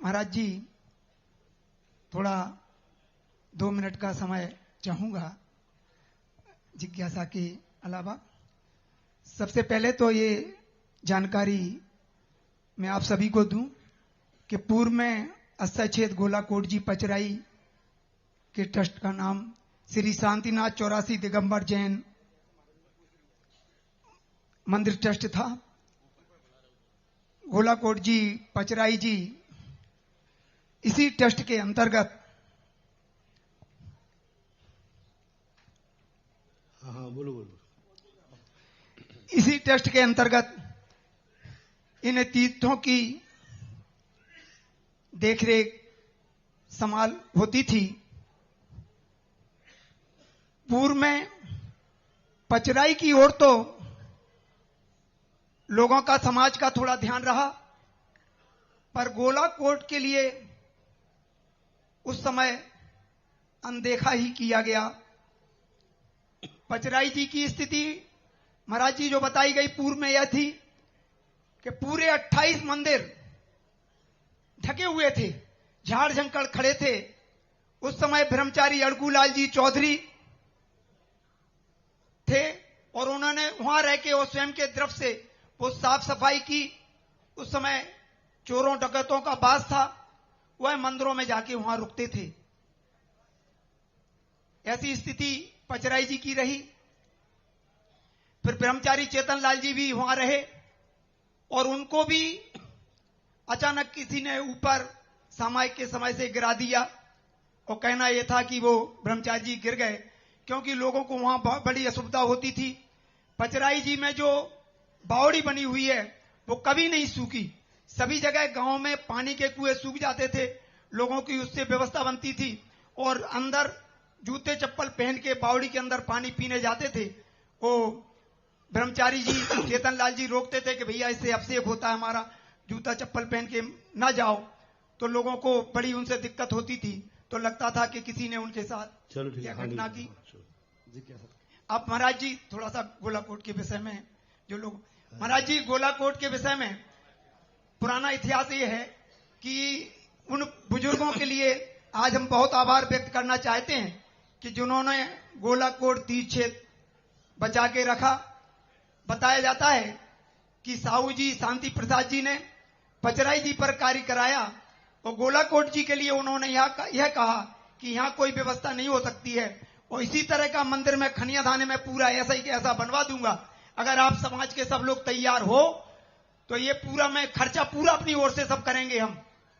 महाराज जी थोड़ा 2 मिनट का समय चाहूंगा जिज्ञासा के अलावा। सबसे पहले तो ये जानकारी मैं आप सभी को दूं कि पूर्व में अस्सछेद गोलाकोट जी पचराई के ट्रस्ट का नाम श्री शांतिनाथ 84 दिगंबर जैन मंदिर ट्रस्ट था। गोलाकोट जी पचराई जी इसी ट्रस्ट के अंतर्गत बोलो इसी ट्रस्ट के अंतर्गत इन तीर्थों की देखरेख संभाल होती थी। पूर्व में पचराई की ओर तो लोगों का समाज का थोड़ा ध्यान रहा, पर गोलाकोट के लिए उस समय अनदेखा ही किया गया। पचराई जी की स्थिति महाराज जी जो बताई गई पूर्व में यह थी कि पूरे 28 मंदिर ढके हुए थे, झाड़ झंकड़ खड़े थे। उस समय ब्रह्मचारी अड़कूलाल जी चौधरी थे और उन्होंने वहां रह के और स्वयं के तरफ से वो साफ सफाई की। उस समय चोरों डकैतों का बास था, वह मंदिरों में जाके वहां रुकते थे। ऐसी स्थिति पचराई जी की रही। फिर ब्रह्मचारी चेतन लाल जी भी वहां रहे और उनको भी अचानक किसी ने ऊपर सामायिक के समय से गिरा दिया और कहना यह था कि वो ब्रह्मचारी जी गिर गए क्योंकि लोगों को वहां बहुत बड़ी असुविधा होती थी। पचराई जी में जो बावड़ी बनी हुई है वो कभी नहीं सूखी। सभी जगह गांव में पानी के कुएं सूख जाते थे, लोगों की उससे व्यवस्था बनती थी और अंदर जूते चप्पल पहन के बावड़ी के अंदर पानी पीने जाते थे। वो ब्रह्मचारी जी चेतन लाल जी रोकते थे कि भैया इससे अपसेक होता है, हमारा जूता चप्पल पहन के ना जाओ। तो लोगों को बड़ी उनसे दिक्कत होती थी, तो लगता था कि किसी ने उनके साथ यह घटना की। अब महाराज जी थोड़ा सा गोलाकोट के विषय में जो लोग महाराज जी गोलाकोट के विषय में पुराना इतिहास ये है कि उन बुजुर्गों के लिए आज हम बहुत आभार व्यक्त करना चाहते हैं कि जिन्होंने गोलाकोट तीर्थ क्षेत्र बचा के रखा। बताया जाता है कि साहू जी शांति प्रसाद जी ने पचराई जी पर कार्य कराया और गोलाकोट जी के लिए उन्होंने यह कहा कि यहाँ कोई व्यवस्था नहीं हो सकती है और इसी तरह का मंदिर में खनिया थाने में पूरा ऐसा ही ऐसा बनवा दूंगा। अगर आप समाज के सब लोग तैयार हो तो ये पूरा मैं खर्चा पूरा अपनी ओर से सब करेंगे, हम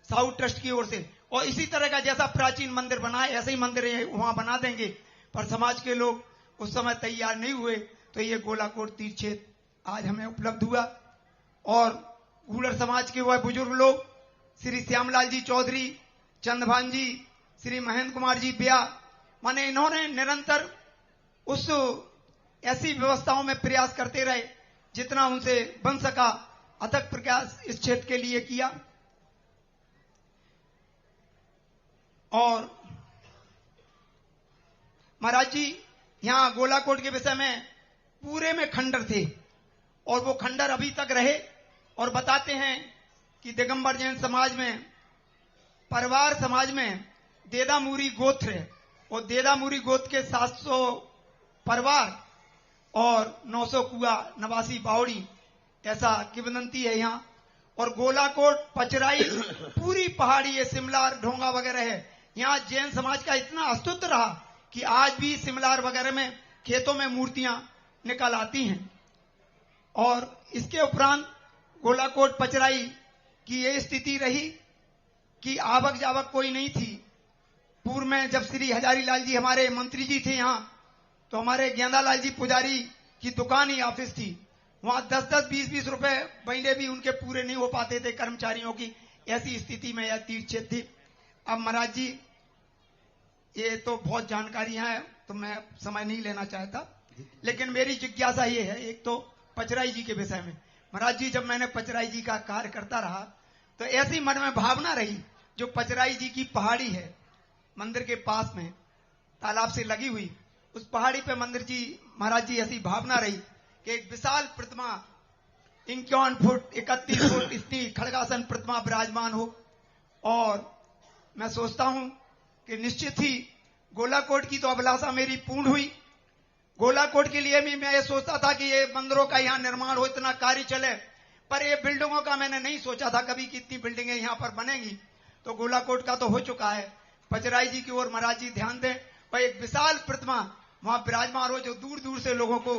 साहू ट्रस्ट की ओर से, और इसी तरह का जैसा प्राचीन मंदिर बना है ऐसे ही मंदिर वहां बना देंगे। पर समाज के लोग उस समय तैयार नहीं हुए, तो ये गोलाकोट तीर्थ क्षेत्र आज हमें उपलब्ध हुआ। और गूलर समाज के वह बुजुर्ग लोग श्री श्यामलाल जी चौधरी, चंदभान जी, श्री महेंद्र कुमार जी ब्या, माने इन्होंने निरंतर उस ऐसी व्यवस्थाओं में प्रयास करते रहे जितना उनसे बन सका। अथक प्रयास इस क्षेत्र के लिए किया। और महाराज जी यहां गोलाकोट के विषय में पूरे में खंडर थे और वो खंडर अभी तक रहे। और बताते हैं कि दिगंबर जैन समाज में, परिवार समाज में देदामुरी गोत्र है और देदामुरी गोत्र के 700 परिवार और 900 कुआ नवासी बावड़ी, ऐसा किंवदंती है यहाँ। और गोलाकोट पचराई पूरी पहाड़ी है, सिमलार ढोंगा वगैरह है। यहाँ जैन समाज का इतना अस्तित्व रहा कि आज भी सिमलार वगैरह में खेतों में मूर्तियां निकल आती हैं। और इसके उपरांत गोलाकोट पचराई की ये स्थिति रही कि आवक जावक कोई नहीं थी। पूर्व में जब श्री हजारी लाल जी हमारे मंत्री जी थे यहाँ, तो हमारे गेंदालाल जी पुजारी की दुकान ही ऑफिस थी। वहां 10-10, 20-20 रुपए महीने भी उनके पूरे नहीं हो पाते थे कर्मचारियों की। ऐसी स्थिति में यह तीर्थ क्षेत्र थी। अब महाराज जी ये तो बहुत जानकारियां हैं तो मैं समय नहीं लेना चाहता, लेकिन मेरी जिज्ञासा ये है एक तो पचराई जी के विषय में। महाराज जी जब मैंने पचराई जी का कार्य करता रहा तो ऐसी मन में भावना रही, जो पचराई जी की पहाड़ी है मंदिर के पास में तालाब से लगी हुई, उस पहाड़ी पे मंदिर जी महाराज जी ऐसी भावना रही कि एक विशाल प्रतिमा 51 फुट 31 फुट इतनी खड़गासन प्रतिमा विराजमान हो और मैं सोचता हूं कि निश्चित ही गोलाकोट की तो अभिलाषा मेरी पूर्ण हुई। गोलाकोट के लिए भी मैं ये सोचता था कि ये मंदिरों का यहाँ निर्माण हो, इतना कार्य चले, पर ये बिल्डिंगों का मैंने नहीं सोचा था कभी कि इतनी बिल्डिंगें यहाँ पर बनेंगी। तो गोलाकोट का तो हो चुका है। पचराई जी की ओर महाराज जी ध्यान दें और एक विशाल प्रतिमा वहां विराजमान हो जो दूर दूर से लोगों को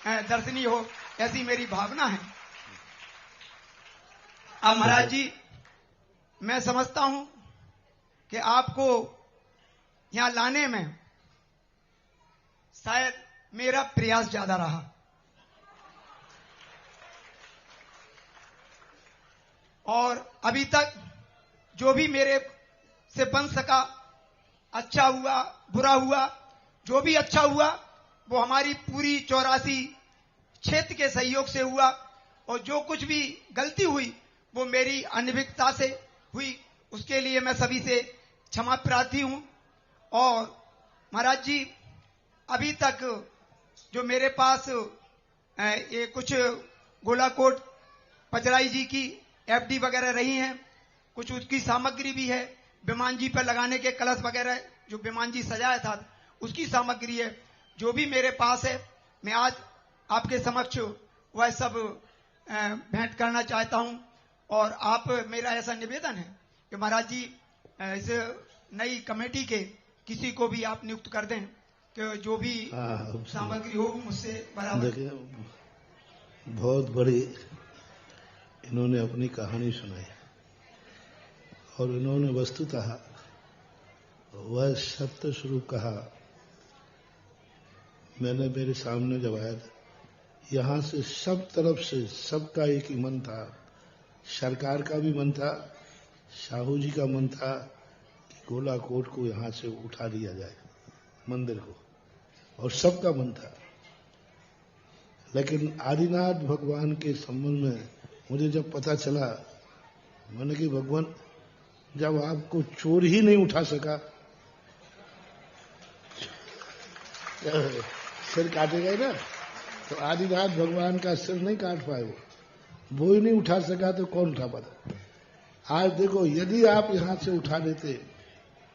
दर्शनीय हो, ऐसी मेरी भावना है। अब महाराज जी, मैं समझता हूं कि आपको यहां लाने में शायद मेरा प्रयास ज्यादा रहा, और अभी तक जो भी मेरे से बन सका, अच्छा हुआ बुरा हुआ, जो भी अच्छा हुआ वो हमारी पूरी 84 क्षेत्र के सहयोग से हुआ, और जो कुछ भी गलती हुई वो मेरी अनभिज्ञता से हुई। उसके लिए मैं सभी से क्षमा प्रार्थी हूं। और महाराज जी, अभी तक जो मेरे पास ये कुछ गोलाकोट पचराई जी की एफडी वगैरह रही हैं, कुछ उसकी सामग्री भी है, विमान जी पर लगाने के कलश वगैरह जो विमान जी सजाया था उसकी सामग्री है, जो भी मेरे पास है मैं आज आपके समक्ष वह सब भेंट करना चाहता हूं। और आप, मेरा ऐसा निवेदन है कि महाराज जी इस नई कमेटी के किसी को भी आप नियुक्त कर दें कि जो भी सामग्री हो मुझसे बराबर। देखिए, बहुत बड़ी इन्होंने अपनी कहानी सुनाई और इन्होंने वस्तुतः वह सत्य स्वरूप कहा। मैंने मेरे सामने जब आया, यहां से सब तरफ से सबका एक ही मन था, सरकार का भी मन था, साहू जी का मन था कि गोलाकोट को यहां से उठा लिया जाए मंदिर को, और सबका मन था। लेकिन आदिनाथ भगवान के संबंध में मुझे जब पता चला, मैंने कि भगवान, जब आपको चोर ही नहीं उठा सका, सिर काटेगा ना, तो आदिनाथ भगवान का सिर नहीं काट पाए, वो ही नहीं उठा सका तो कौन उठा पाता। आज देखो, यदि आप यहां से उठा देते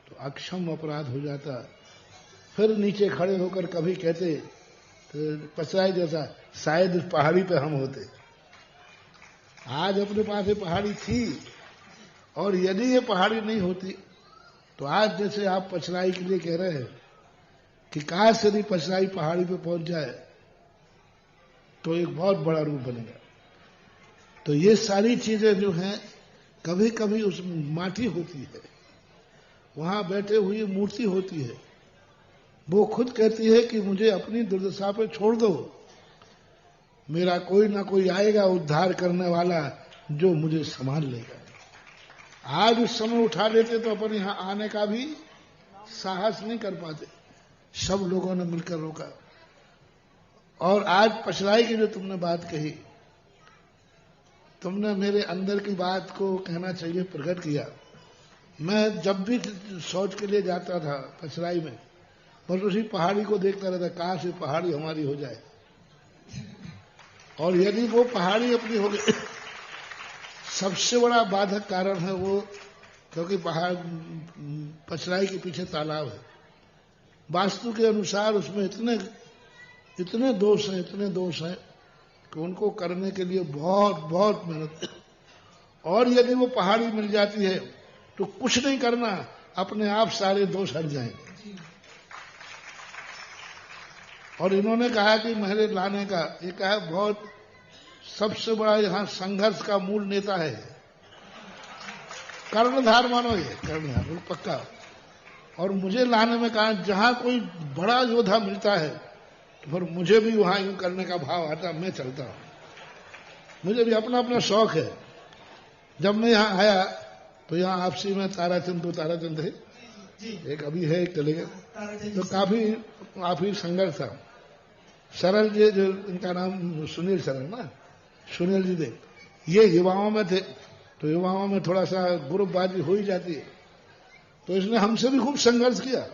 तो अक्षम अपराध हो जाता। फिर नीचे खड़े होकर कभी कहते तो पचराई जैसा शायद उस पहाड़ी पे हम होते। आज अपने पास ये पहाड़ी थी, और यदि ये पहाड़ी नहीं होती तो आज जैसे आप पचराई के लिए कह रहे हैं कि काश यदि पचराई पहाड़ी पे पहुंच जाए तो एक बहुत बड़ा रूप बनेगा। तो ये सारी चीजें जो हैं, कभी कभी उसमें माटी होती है, वहां बैठे हुई मूर्ति होती है, वो खुद कहती है कि मुझे अपनी दुर्दशा पे छोड़ दो, मेरा कोई ना कोई आएगा उद्धार करने वाला जो मुझे संभाल लेगा। आज उस समय उठा लेते तो अपन यहां आने का भी साहस नहीं कर पाते। सब लोगों ने मिलकर रोका। और आज पचराई की जो तुमने बात कही, तुमने मेरे अंदर की बात को कहना चाहिए प्रकट किया। मैं जब भी शौच के लिए जाता था पचराई में, बस उसी पहाड़ी को देखता रहता, काश ये पहाड़ी हमारी हो जाए। और यदि वो पहाड़ी अपनी हो गई, सबसे बड़ा बाधक कारण है वो, क्योंकि पहाड़ पचराई के पीछे तालाब है। वास्तु के अनुसार उसमें इतने दोष हैं कि उनको करने के लिए बहुत बहुत मेहनत है। और यदि वो पहाड़ी मिल जाती है तो कुछ नहीं करना, अपने आप सारे दोष हट जाएंगे। और इन्होंने कहा कि मेरे लाने का, ये कहा बहुत सबसे बड़ा यहां संघर्ष का मूल नेता है कर्णधार, मानो ये कर्णधार पक्का। और मुझे लाने में कहा जहां कोई बड़ा योद्धा मिलता है तो फिर मुझे भी वहां यूं करने का भाव आता, मैं चलता हूं। मुझे भी अपना अपना शौक है। जब मैं यहां आया तो यहां आपसी में ताराचंद थे, एक अभी है, एक चले गए, तो काफी संघर्ष था। सरल जी, जो इनका नाम सुनील सरल ना, सुनील जी देव, ये युवाओं में थे, तो युवाओं में थोड़ा सा ग्रुपबाजी हो ही जाती है। तो इसने हमसे भी खूब संघर्ष किया,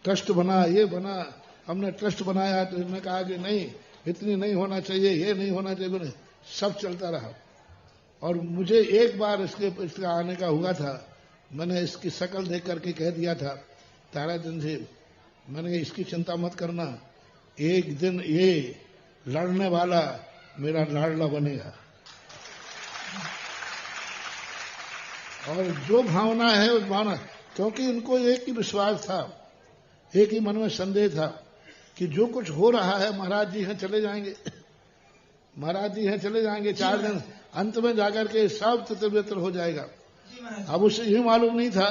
ट्रस्ट बना, ये बना, हमने ट्रस्ट बनाया तो इसने कहा कि नहीं, इतनी नहीं होना चाहिए, ये नहीं होना चाहिए, सब चलता रहा। और मुझे एक बार इसका आने का हुआ था, मैंने इसकी शक्ल देख करके कह दिया था ताराचंद से, मैंने इसकी चिंता मत करना, एक दिन ये लड़ने वाला मेरा लाडला बनेगा। और जो भावना है उस भावना, क्योंकि इनको एक ही विश्वास था, एक ही मन में संदेह था कि जो कुछ हो रहा है महाराज जी हैं चले जाएंगे, महाराज जी हैं चले जाएंगे, 4 दिन अंत में जाकर के सब तितर-बितर हो जाएगा। अब उसे ये मालूम नहीं था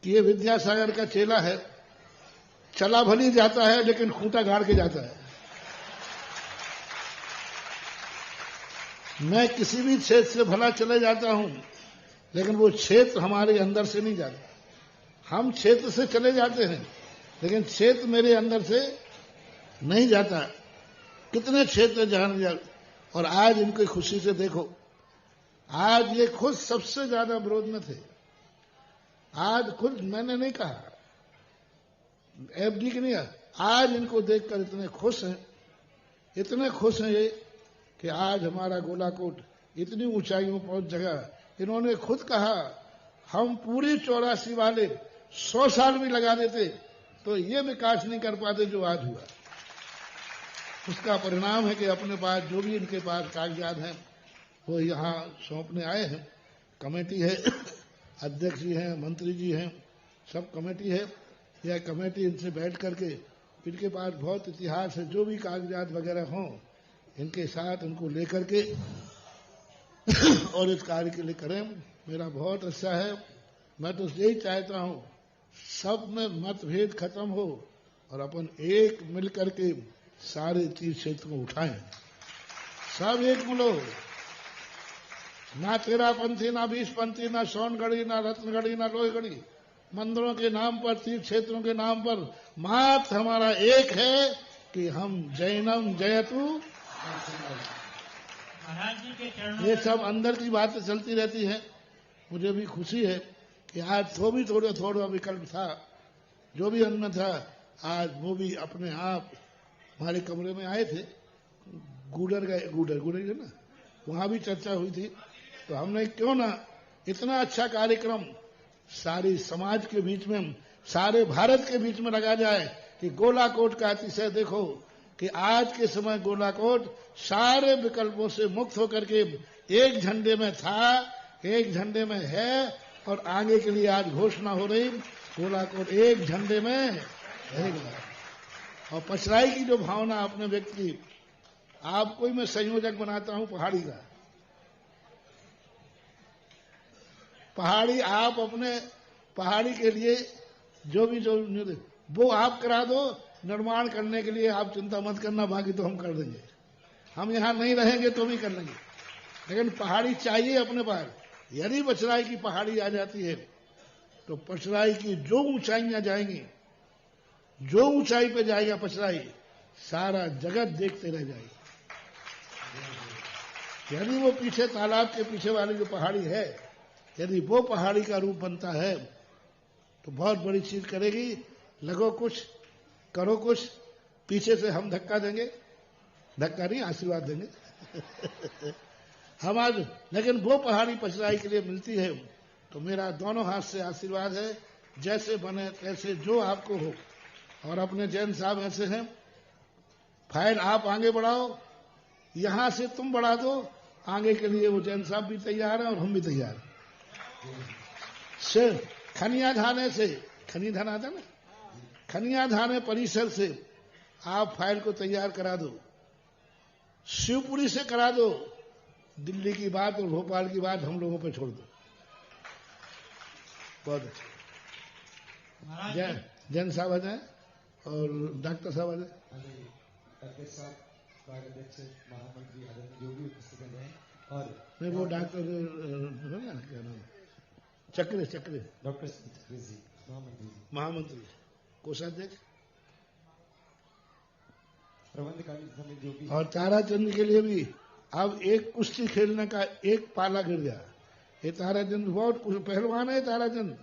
कि ये विद्यासागर का चेला है, चला भली जाता है लेकिन खूंटा गाड़ के जाता है। मैं किसी भी क्षेत्र से भला चले जाता हूं, लेकिन वो क्षेत्र हमारे अंदर से नहीं जाता। हम क्षेत्र से चले जाते हैं लेकिन क्षेत्र मेरे अंदर से नहीं जाता। कितने क्षेत्र जान जा, और आज इनकी खुशी से देखो, आज ये खुद सबसे ज्यादा विरोध में थे। आज खुद मैंने नहीं कहा, एफडी की नहीं, आज इनको देखकर इतने खुश हैं, इतने खुश हैं ये कि आज हमारा गोलाकोट इतनी ऊंचाइयों पर पहुंच जगह। इन्होंने खुद कहा हम पूरी 84 वाले 100 साल भी लगा देते तो ये विकास नहीं कर पाते जो आज हुआ। उसका परिणाम है कि अपने पास जो भी इनके पास कागजात हैं वो यहाँ सौंपने आए हैं। कमेटी है, अध्यक्ष जी हैं, मंत्री जी हैं, सब कमेटी है। यह कमेटी इनसे बैठ करके, इनके पास बहुत इतिहास है, जो भी कागजात वगैरह हों इनके साथ उनको लेकर के और इस कार्य के लिए करें। मेरा बहुत अच्छा है, मैं तो यही चाहता हूं सब में मतभेद खत्म हो और अपन एक मिलकर के सारे तीर्थ क्षेत्र को उठाएं, सब एक मिलो। ना 13 पंथी, ना 20 पंथी, ना सोनगढ़ी, ना रत्नगढ़ी, ना लोहगढ़ी, मंदिरों के नाम पर, तीर्थ क्षेत्रों के नाम पर मात्र हमारा एक है कि हम जैनम जयतु। ये सब अंदर की बातें चलती रहती है। मुझे भी खुशी है कि आज तो भी थोड़ा विकल्प था, जो भी अन्न था, आज वो भी अपने आप हमारे कमरे में आए थे। गूडर है ना, वहां भी चर्चा हुई थी। तो हमने क्यों ना इतना अच्छा कार्यक्रम सारी समाज के बीच में, सारे भारत के बीच में लगा जाए कि गोलाकोट का अतिशय देखो कि आज के समय गोलाकोट सारे विकल्पों से मुक्त होकर के एक झंडे में था, एक झंडे में है और आगे के लिए आज घोषणा हो रही गोलाकोट एक झंडे में रहेगा। और पचराई की जो भावना आपने व्यक्त की, आपको ही मैं संयोजक बनाता हूं पहाड़ी का। पहाड़ी आप अपने पहाड़ी के लिए जो वो आप करा दो, निर्माण करने के लिए आप चिंता मत करना, बाकी तो हम कर देंगे। हम यहां नहीं रहेंगे तो भी कर लेंगे, लेकिन पहाड़ी चाहिए अपने पास। यदि पचराई की पहाड़ी आ जाती है तो पचराई की जो ऊंचाइयां जाएंगी, जो ऊंचाई पे जाएगा पचराई, सारा जगत देखते रह जाएगा। यदि वो पीछे तालाब के पीछे वाली जो पहाड़ी है, यदि वो पहाड़ी का रूप बनता है तो बहुत बड़ी चीज करेगी। लगो कुछ, करो कुछ, पीछे से हम धक्का देंगे, धक्का नहीं आशीर्वाद देंगे हम आज। लेकिन वो पहाड़ी पचराई के लिए मिलती है तो मेरा दोनों हाथ से आशीर्वाद है, जैसे बने तैसे जो आपको हो। और अपने जैन साहब ऐसे हैं, फाइल आप आगे बढ़ाओ, यहां से तुम बढ़ा दो, आगे के लिए वो जैन साहब भी तैयार है और हम भी तैयार हैं। खनिया धाने से, खनी धान आता ना, खनिया धाने परिसर से आप फाइल को तैयार करा दो, शिवपुरी से करा दो, दिल्ली की बात और भोपाल की बात हम लोगों पे छोड़ दो। बहुत अच्छा। जैन साहब आ जाए और डॉक्टर साहब आ जाए। और नहीं, वो डॉक्टर क्या नाम, चक्रे डॉक्टर महामंत्री, कोषाध्यक्ष, प्रबंधकाली समिति। और ताराचंद के लिए भी अब एक कुश्ती खेलने का एक पाला गिर गया। ये ताराचंद बहुत पहलवान है, ताराचंद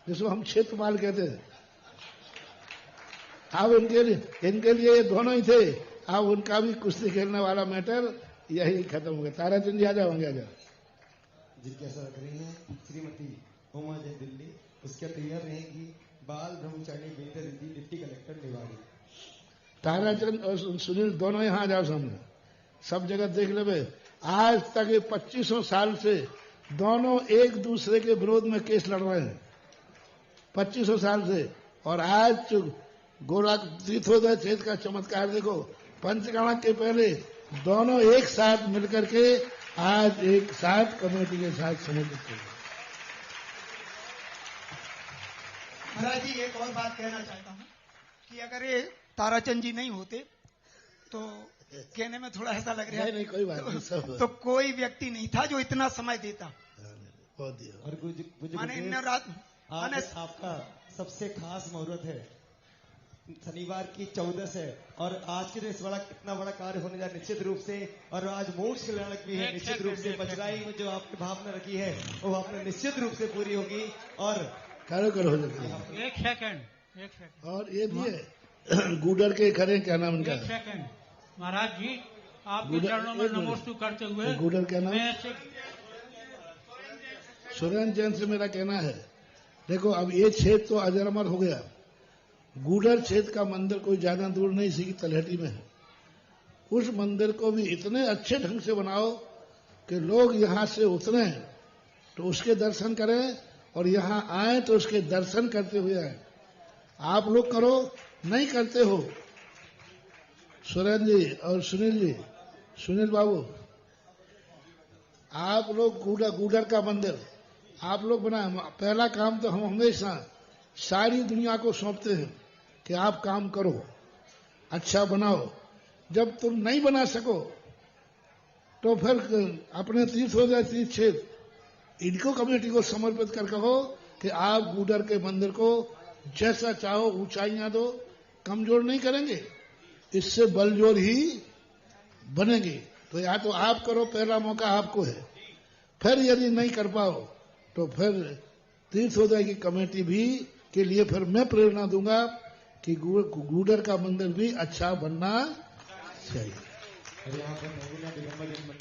जिसको हम क्षेत्रपाल कहते हैं। अब इनके लिए ये दोनों ही थे। अब उनका भी कुश्ती खेलने वाला मैटर यही खत्म हो गया। ताराचंद जी आ जाओ, आ जाओ। जिज्ञासा रख रही हैं श्रीमती उमा जय दिल्ली, उसके तैयार रहेगी बाल ब्रह्मचारी बेहतर रिद्धि डिप्टी कलेक्टर निवाड़ी। ताराचंद और सुनील दोनों यहाँ आ जाओ सामने, सब जगह देख ले। आज तक ये 2500 साल से दोनों एक दूसरे के विरोध में केस लड़ रहे हैं, 2500 साल से। और आज गोरा तीर्थोदय क्षेत्र का चमत्कार देखो, पंचगणा के पहले दोनों एक साथ मिलकर के आज एक साथ कमेटी के साथ समझते हैं। महाराज जी एक और बात कहना चाहता हूँ कि अगर ये ताराचंद जी नहीं होते तो कहने में थोड़ा ऐसा लग रहा है नहीं कोई बात नहीं, सब तो कोई व्यक्ति नहीं था जो इतना समय देता। बहुत दिया। और माने इन रात आज आपका सबसे खास मुहूर्त है, शनिवार की 14 है और आज के दिन इस बड़ा कितना बड़ा कार्य होने जा निश्चित रूप से। और आज मोक्ष कल्याण भी है, निश्चित रूप से बजराई में जो आपकी भावना रखी है वो आपने निश्चित रूप से पूरी होगी। और करो हो एक सेकंड और ये भी है गुडर के खड़े, क्या नाम इनका? एक सेकंड महाराज जी, आपके गुडर- चरणों में एक मिनट। नमोस्तु करते हुए गुडर क्या नाम? मैं से- सुरेंद्र जैन से मेरा कहना है, देखो अब ये क्षेत्र तो अजर अमर हो गया, गुडर क्षेत्र का मंदिर कोई ज्यादा दूर नहीं, इसी की तलहटी में है। उस मंदिर को भी इतने अच्छे ढंग से बनाओ कि लोग यहां से उतरे तो उसके दर्शन करें और यहां आए तो उसके दर्शन करते हुए आए। आप लोग करो, नहीं करते हो। सुरेंद्र जी और सुनील जी, सुनील बाबू, आप लोग गुडर का मंदिर आप लोग बनाए। पहला काम तो हम हमेशा सारी दुनिया को सौंपते हैं कि आप काम करो, अच्छा बनाओ। जब तुम नहीं बना सको तो फिर अपने तीर्थोदय तीर्थ क्षेत्र इनको कमेटी को समर्पित कर कहो कि आप गुडर के मंदिर को जैसा चाहो ऊंचाइयां दो, कमजोर नहीं करेंगे, इससे बलजोर ही बनेगी। तो या तो आप करो, पहला मौका आपको है। फिर यदि नहीं कर पाओ तो फिर तीर्थोदय की कमेटी भी के लिए फिर मैं प्रेरणा दूंगा कि गुडर का मंदिर भी अच्छा बनना चाहिए। यहाँ पर